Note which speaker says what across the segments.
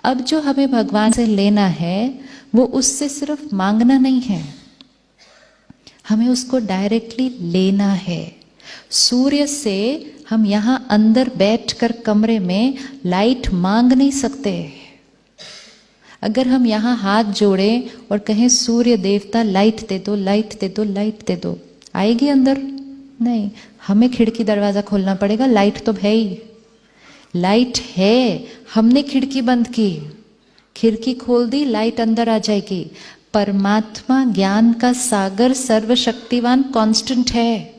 Speaker 1: अब जो हमें भगवान से लेना है वो उससे सिर्फ मांगना नहीं है, हमें उसको डायरेक्टली लेना है। सूर्य से हम यहाँ अंदर बैठकर कमरे में लाइट मांग नहीं सकते। अगर हम यहाँ हाथ जोड़ें और कहें सूर्य देवता लाइट दे दो, लाइट दे दो, लाइट दे दो, आएगी अंदर? नहीं, हमें खिड़की दरवाजा खोलना पड़ेगा। लाइट तो है ही, लाइट है, हमने खिड़की बंद की, खिड़की खोल दी, लाइट अंदर आ जाएगी। परमात्मा ज्ञान का सागर सर्वशक्तिवान कांस्टेंट है,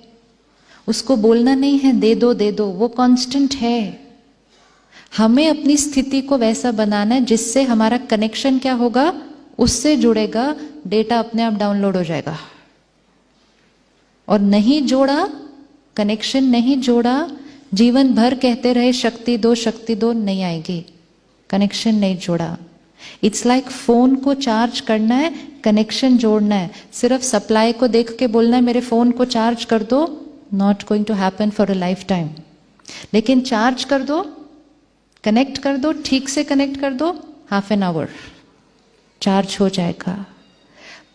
Speaker 1: उसको बोलना नहीं है दे दो दे दो, वो कांस्टेंट है। हमें अपनी स्थिति को वैसा बनाना है जिससे हमारा कनेक्शन क्या होगा, उससे जुड़ेगा, डेटा अपने आप डाउनलोड हो जाएगा। और नहीं जोड़ा, कनेक्शन नहीं जोड़ा, जीवन भर कहते रहे शक्ति दो, नहीं आएगी। कनेक्शन नहीं जोड़ा। इट्स लाइक फोन को चार्ज करना है, कनेक्शन जोड़ना है। सिर्फ सप्लाई को देख के बोलना है मेरे फोन को चार्ज कर दो, not going to happen for a lifetime. लेकिन चार्ज कर दो, कनेक्ट कर दो, ठीक से कनेक्ट कर दो, हाफ एन आवर चार्ज हो जाएगा।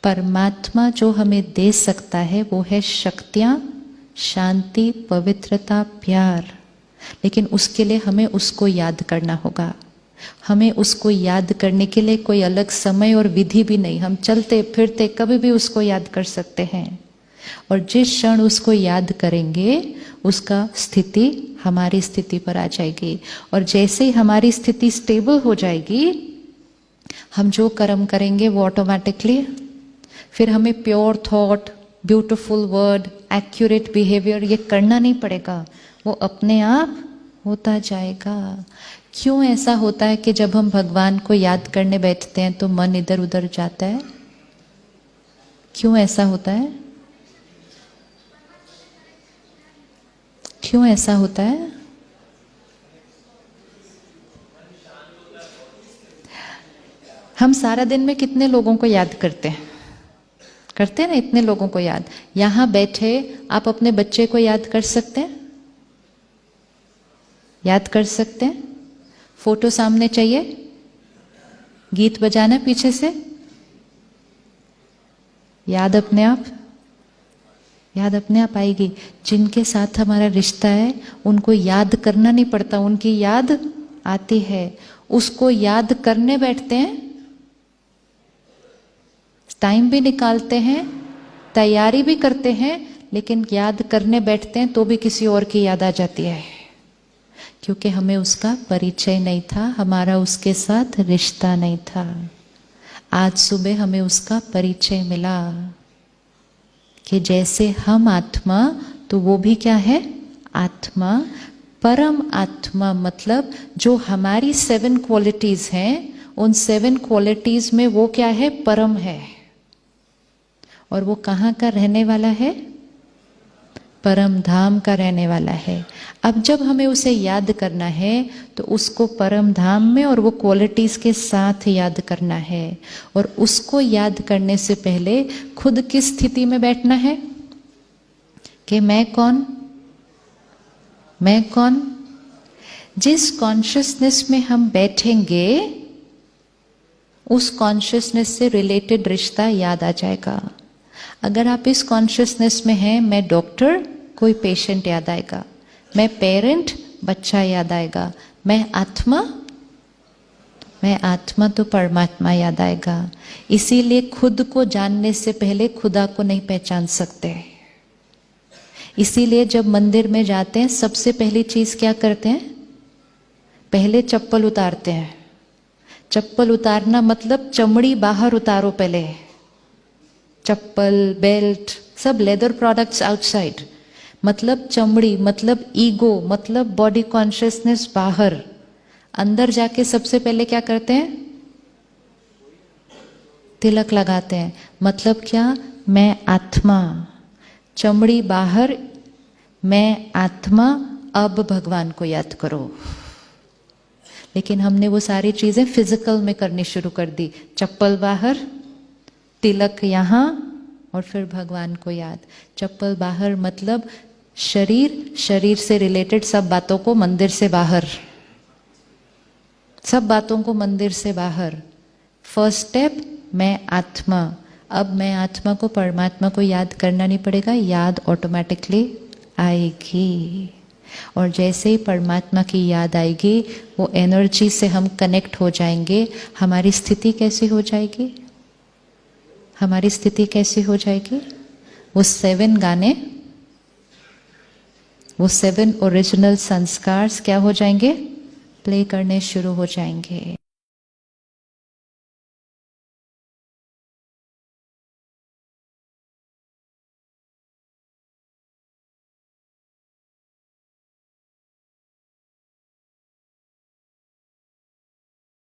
Speaker 1: परमात्मा जो हमें दे सकता है वो है शक्तियां, शांति, पवित्रता, प्यार। लेकिन उसके लिए हमें उसको याद करना होगा। हमें उसको याद करने के लिए कोई अलग समय और विधि भी नहीं, हम चलते फिरते कभी भी उसको याद कर सकते हैं। और जिस क्षण उसको याद करेंगे उसका स्थिति हमारी स्थिति पर आ जाएगी। और जैसे ही हमारी स्थिति स्टेबल हो जाएगी, हम जो कर्म करेंगे वो ऑटोमेटिकली, फिर हमें pure thought, beautiful word, accurate behaviour ये करना नहीं पड़ेगा, वो अपने आप होता जाएगा। क्यों ऐसा होता है कि जब हम भगवान को याद करने बैठते हैं तो मन इधर उधर जाता है? क्यों ऐसा होता है? क्यों ऐसा होता है? हम सारा दिन में कितने लोगों को याद करते हैं? करते हैं ना, इतने लोगों को याद। यहां बैठे आप अपने बच्चे को याद कर सकते हैं? याद कर सकते हैं? फोटो सामने चाहिए, गीत बजाना पीछे से, याद अपने आप, याद अपने आप आएगी। जिनके साथ हमारा रिश्ता है उनको याद करना नहीं पड़ता, उनकी याद आती है। उसको याद करने बैठते हैं, टाइम भी निकालते हैं, तैयारी भी करते हैं, लेकिन याद करने बैठते हैं तो भी किसी और की याद आ जाती है, क्योंकि हमें उसका परिचय नहीं था, हमारा उसके साथ रिश्ता नहीं था। आज सुबह हमें उसका परिचय मिला कि जैसे हम आत्मा तो वो भी क्या है, आत्मा। परम आत्मा मतलब जो हमारी 7 क्वालिटीज हैं, उन 7 क्वालिटीज में वो क्या है, परम है। और वो कहाँ का रहने वाला है? परम धाम का रहने वाला है। अब जब हमें उसे याद करना है तो उसको परम धाम में और वो क्वालिटीज के साथ याद करना है। और उसको याद करने से पहले खुद किस स्थिति में बैठना है कि मैं कौन, मैं कौन। जिस कॉन्शियसनेस में हम बैठेंगे उस कॉन्शियसनेस से रिलेटेड रिश्ता याद आ जाएगा। अगर आप इस कॉन्शियसनेस में हैं, मैं डॉक्टर, कोई पेशेंट याद आएगा। मैं पेरेंट, बच्चा याद आएगा। मैं आत्मा तो परमात्मा याद आएगा। इसीलिए खुद को जानने से पहले खुदा को नहीं पहचान सकते। इसीलिए जब मंदिर में जाते हैं सबसे पहली चीज क्या करते हैं? पहले चप्पल उतारते हैं। चप्पल उतारना मतलब चमड़ी बाहर उतारो पहले। चप्पल, बेल्ट, सब लेदर प्रोडक्ट्स आउटसाइड, मतलब चमड़ी, मतलब ईगो, मतलब बॉडी कॉन्शियसनेस बाहर। अंदर जाके सबसे पहले क्या करते हैं? तिलक लगाते हैं। मतलब क्या? मैं आत्मा। चमड़ी बाहर, मैं आत्मा। अब भगवान को याद करो। लेकिन हमने वो सारी चीजें फिजिकल में करनी शुरू कर दी। चप्पल बाहर, तिलक यहाँ, और फिर भगवान को याद। चप्पल बाहर मतलब शरीर, शरीर से रिलेटेड सब बातों को मंदिर से बाहर। सब बातों को मंदिर से बाहर। फर्स्ट स्टेप, मैं आत्मा। अब मैं आत्मा को, परमात्मा को याद करना नहीं पड़ेगा, याद ऑटोमेटिकली आएगी। और जैसे ही परमात्मा की याद आएगी, वो एनर्जी से हम कनेक्ट हो जाएंगे। हमारी स्थिति कैसी हो जाएगी? हमारी स्थिति कैसी हो जाएगी? वो 7 गाने, वो 7 ओरिजिनल संस्कार क्या हो जाएंगे? प्ले करने शुरू हो जाएंगे।